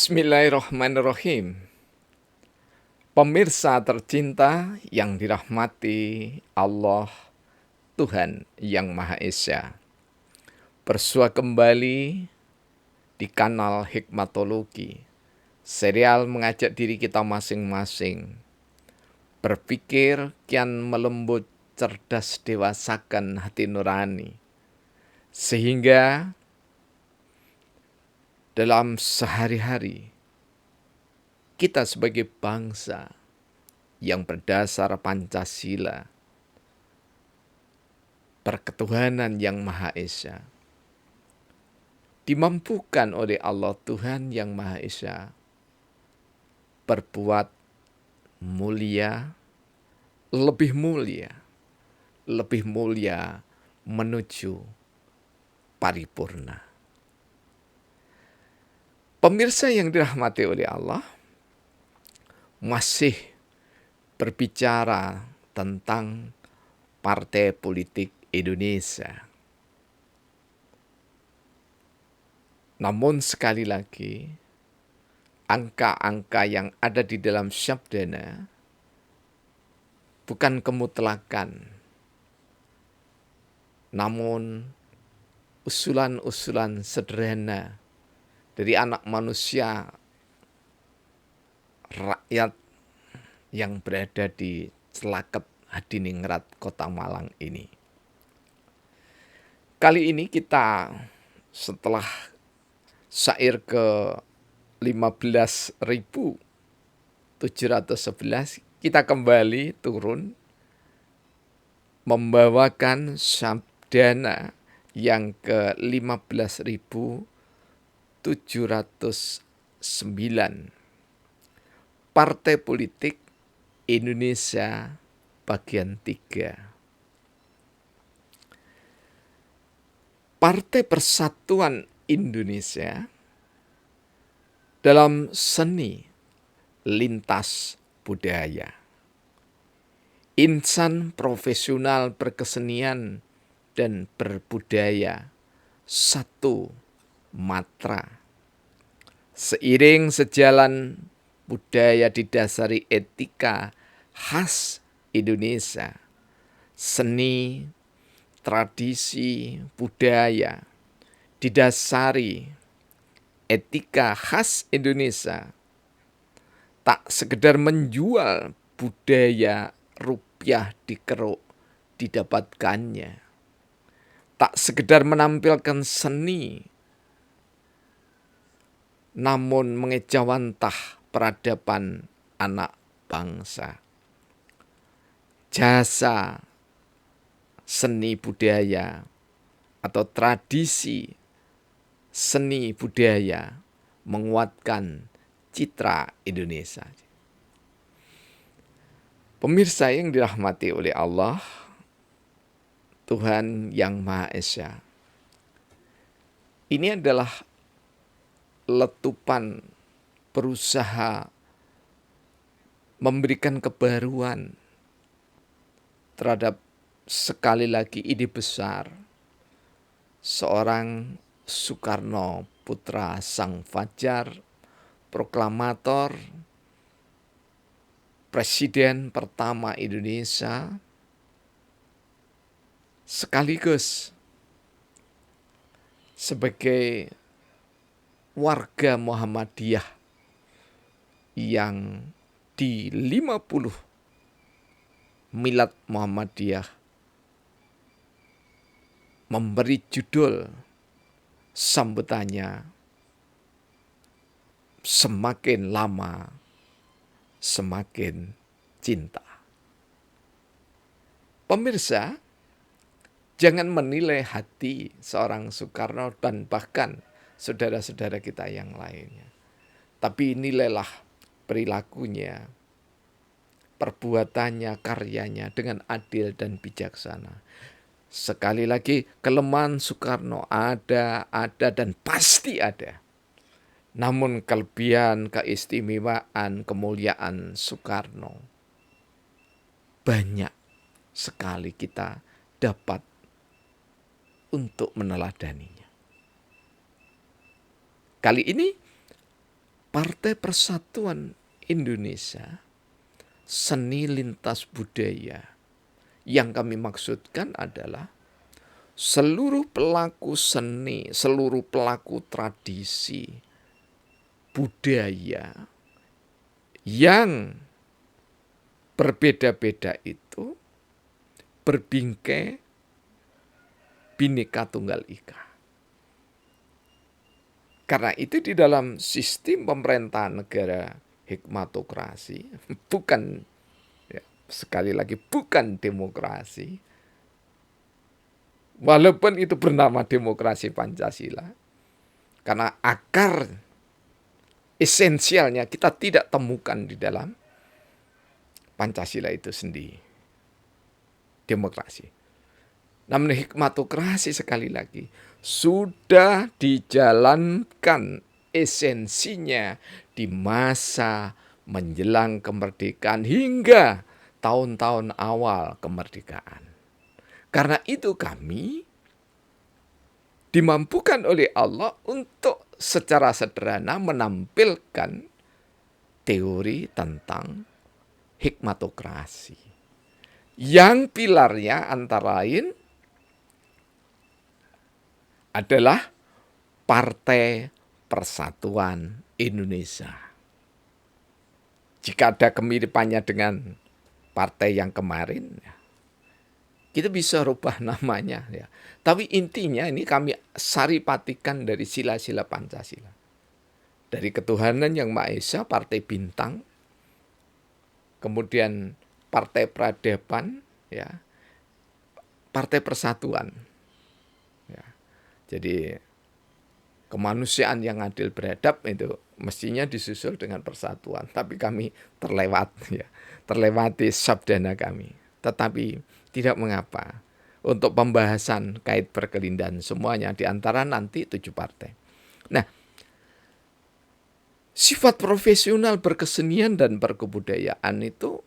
Bismillahirrahmanirrahim. Pemirsa tercinta yang dirahmati Allah, Tuhan yang Maha Esa. Bersua kembali di kanal Hikmatologi, serial mengajak diri kita masing-masing berpikir kian melembut, cerdas, dewasakan hati nurani, sehingga dalam sehari-hari kita sebagai bangsa yang berdasar Pancasila, perketuhanan yang Maha Esa, dimampukan oleh Allah Tuhan yang Maha Esa berbuat mulia, lebih mulia menuju paripurna. Pemirsa yang dirahmati oleh Allah, masih berbicara tentang partai politik Indonesia. Namun sekali lagi, angka-angka yang ada di dalam Syabdana bukan kemutlakan, namun usulan-usulan sederhana dari anak manusia, rakyat yang berada di Celaket Hadiningrat, Kota Malang ini. Kali ini kita setelah syair ke 15.711, kita kembali turun membawakan Syabdana yang ke 15.709. Partai Politik Indonesia bagian 3. Partai Persatuan Indonesia dalam seni lintas budaya. Insan profesional berkesenian dan berbudaya satu matra. Seiring sejalan budaya didasari etika khas Indonesia, seni, tradisi, budaya didasari etika khas Indonesia, tak sekedar menjual budaya rupiah dikeruk didapatkannya, tak sekedar menampilkan seni, namun mengejawantah peradaban anak bangsa. Jasa seni budaya atau tradisi seni budaya menguatkan citra Indonesia. Pemirsa yang dirahmati oleh Allah, Tuhan yang Maha Esa, ini adalah letupan berusaha memberikan kebaruan terhadap sekali lagi ide besar seorang Soekarno putra Sang Fajar, proklamator, Presiden pertama Indonesia, sekaligus sebagai warga Muhammadiyah yang di 50 Milad Muhammadiyah memberi judul sambutannya, semakin lama semakin cinta. Pemirsa, jangan menilai hati seorang Soekarno dan bahkan saudara-saudara kita yang lainnya, tapi nilailah perilakunya, perbuatannya, karyanya dengan adil dan bijaksana. Sekali lagi, kelemahan Soekarno ada dan pasti ada. Namun kelebihan, keistimewaan, kemuliaan Soekarno banyak sekali kita dapat untuk meneladaninya. Kali ini Partai Persatuan Indonesia, seni lintas budaya. Yang kami maksudkan adalah seluruh pelaku seni, seluruh pelaku tradisi, budaya yang berbeda-beda itu berbingkai Bhinneka Tunggal Ika. Karena itu di dalam sistem pemerintahan negara hikmatokrasi, bukan, ya, sekali lagi bukan demokrasi, walaupun itu bernama demokrasi Pancasila, karena akar esensialnya kita tidak temukan di dalam Pancasila itu sendiri, demokrasi. Namun hikmatokrasi sekali lagi sudah dijalankan esensinya di masa menjelang kemerdekaan hingga tahun-tahun awal kemerdekaan. Karena itu kami dimampukan oleh Allah untuk secara sederhana menampilkan teori tentang hikmatokrasi. Yang pilarnya antara lain adalah Partai Persatuan Indonesia. Jika ada kemiripannya dengan partai yang kemarin, ya, kita bisa rubah namanya. Ya. Tapi intinya ini kami saripatikan dari sila-sila Pancasila. Dari ketuhanan yang Maha Esa, Partai Bintang, kemudian Partai Peradaban, ya, Partai Persatuan. Ya. Jadi kemanusiaan yang adil beradab itu mestinya disusul dengan persatuan. Tapi kami terlewati sabdana kami. Tetapi tidak mengapa. Untuk pembahasan kait perkelindahan semuanya di antara nanti 7 partai. Nah, sifat profesional berkesenian dan berkebudayaan itu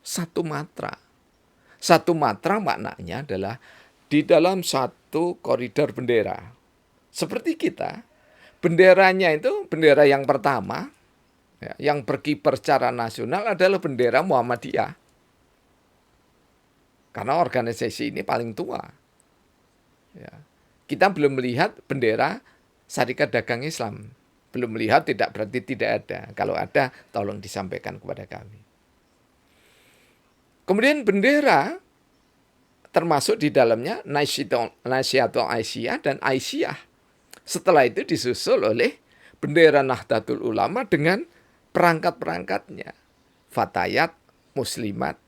satu matra. Satu matra maknanya adalah di dalam satu koridor bendera. Seperti kita, benderanya itu bendera yang pertama, ya, yang berkibar secara nasional adalah bendera Muhammadiyah. Karena organisasi ini paling tua. Ya. Kita belum melihat bendera Syarikat Dagang Islam. Belum melihat tidak berarti tidak ada. Kalau ada, tolong disampaikan kepada kami. Kemudian bendera termasuk di dalamnya Nasyiatul Aisyah dan Aisyah. Setelah itu disusul oleh bendera Nahdlatul Ulama dengan perangkat-perangkatnya. Fatayat, Muslimat,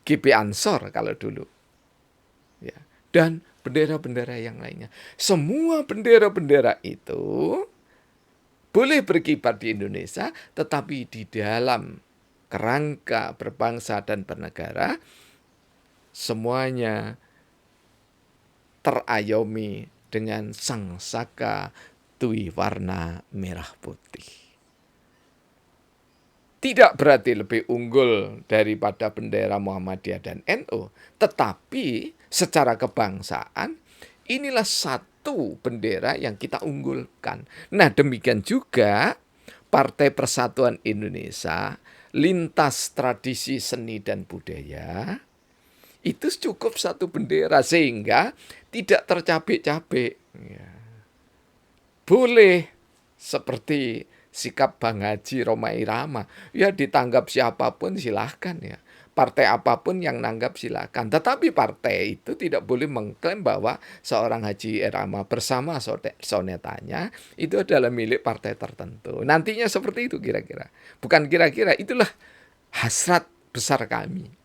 GB Ansor kalau dulu. Ya. Dan bendera-bendera yang lainnya. Semua bendera-bendera itu boleh berkibar di Indonesia, tetapi di dalam kerangka berbangsa dan bernegara, semuanya terayomi dengan sangsaka tui warna merah putih. Tidak berarti lebih unggul daripada bendera Muhammadiyah dan NU, tetapi secara kebangsaan inilah satu bendera yang kita unggulkan. Nah, demikian juga Partai Persatuan Indonesia, lintas tradisi seni dan budaya, itu cukup satu bendera sehingga tidak tercabik-cabik. Ya. Boleh seperti sikap Bang Haji Rhoma Irama, ya ditanggap siapapun silahkan ya. Partai apapun yang nanggap silahkan. Tetapi partai itu tidak boleh mengklaim bahwa seorang Haji Irama bersama sonetanya itu adalah milik partai tertentu. Nantinya seperti itu kira-kira. Bukan kira-kira, itulah hasrat besar kami.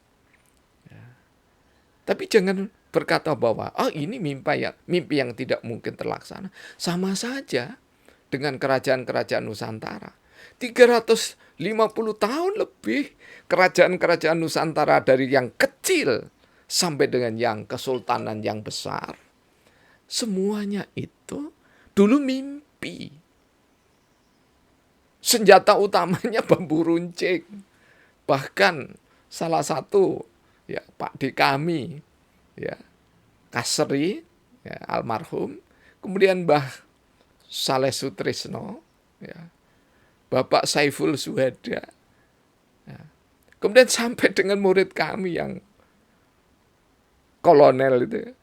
Tapi jangan berkata bahwa ini mimpi yang tidak mungkin terlaksana. Sama saja dengan kerajaan-kerajaan Nusantara. 350 tahun lebih kerajaan-kerajaan Nusantara dari yang kecil sampai dengan yang kesultanan yang besar. Semuanya itu dulu mimpi. Senjata utamanya bambu runcing. Bahkan salah satu ya Pak D kami, ya Kasri, ya, almarhum, kemudian Mbah Saleh Sutrisno, ya, Bapak Saiful Suhada. Kemudian sampai dengan murid kami yang kolonel itu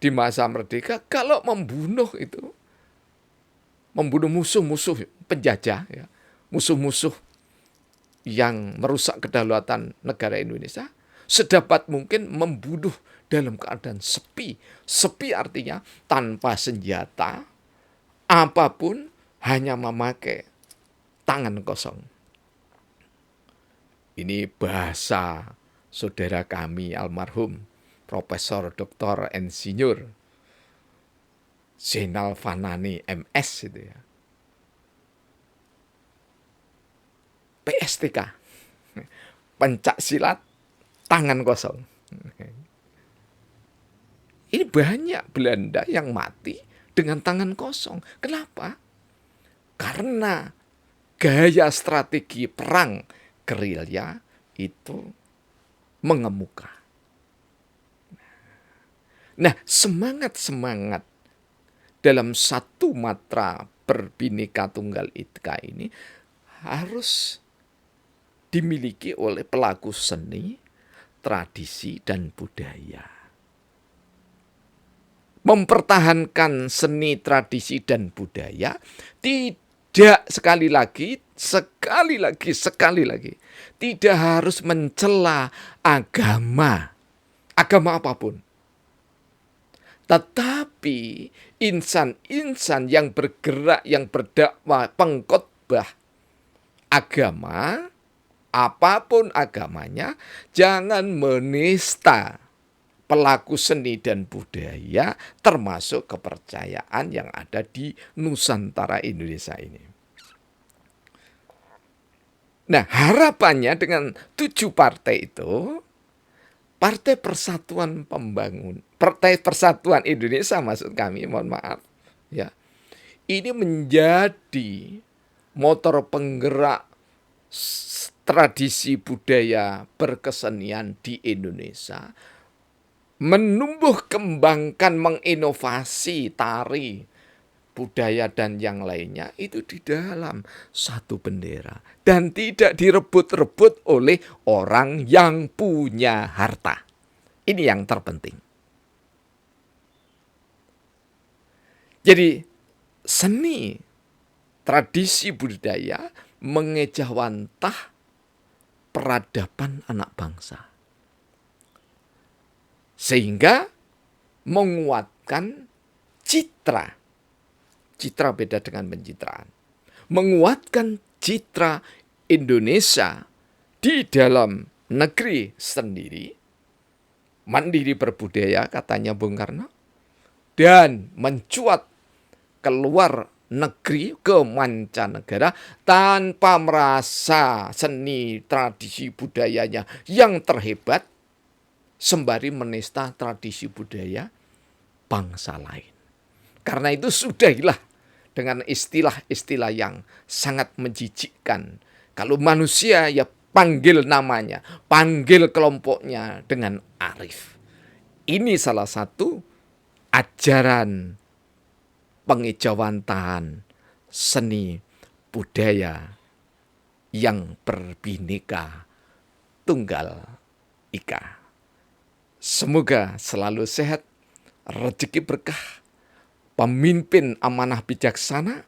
di masa merdeka, kalau membunuh musuh-musuh penjajah, ya, musuh-musuh yang merusak kedaulatan negara Indonesia, sedapat mungkin membunuh dalam keadaan sepi. Sepi artinya tanpa senjata, apapun, hanya memakai tangan kosong. Ini bahasa saudara kami almarhum Profesor Dr. Insinyur Zainal Fanani MS itu ya. PSTK. Pencak silat tangan kosong. Ini banyak Belanda yang mati dengan tangan kosong. Kenapa? Karena gaya strategi perang gerilya itu mengemuka. Nah, semangat-semangat dalam satu matra Bhinneka Tunggal Ika ini harus dimiliki oleh pelaku seni, tradisi, dan budaya. Mempertahankan seni, tradisi, dan budaya tidak sekali lagi tidak harus mencela agama apapun. Tetapi insan-insan yang bergerak, yang berdakwah, pengkhotbah agama, apapun agamanya, jangan menista pelaku seni dan budaya, termasuk kepercayaan yang ada di Nusantara Indonesia ini. Nah, harapannya dengan 7 partai itu, Partai Persatuan Indonesia maksud kami, mohon maaf, ya, ini menjadi motor penggerak tradisi budaya berkesenian di Indonesia, menumbuh kembangkan, menginovasi tari, budaya, dan yang lainnya itu di dalam satu bendera. Dan tidak direbut-rebut oleh orang yang punya harta. Ini yang terpenting. Jadi seni, tradisi budaya mengejawantah peradaban anak bangsa. Sehingga menguatkan citra. Citra beda dengan pencitraan. Menguatkan citra Indonesia di dalam negeri sendiri, mandiri berbudaya katanya Bung Karno, dan mencuat keluar negeri ke mancanegara tanpa merasa seni tradisi budayanya yang terhebat, sembari menista tradisi budaya bangsa lain. Karena itu sudahilah dengan istilah-istilah yang sangat menjijikkan. Kalau manusia ya panggil namanya, panggil kelompoknya dengan arif. Ini salah satu ajaran pengejawantahan seni budaya yang berbhinneka tunggal ika. Semoga selalu sehat, rezeki berkah, pemimpin amanah bijaksana,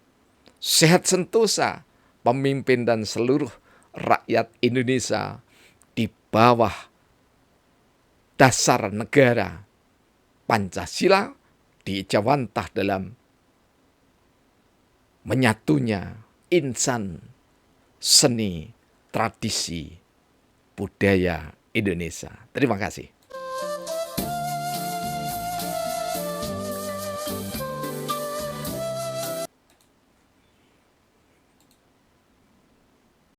sehat sentosa, pemimpin dan seluruh rakyat Indonesia di bawah dasar negara Pancasila diijawantah dalam menyatunya insan seni, tradisi, budaya Indonesia. Terima kasih.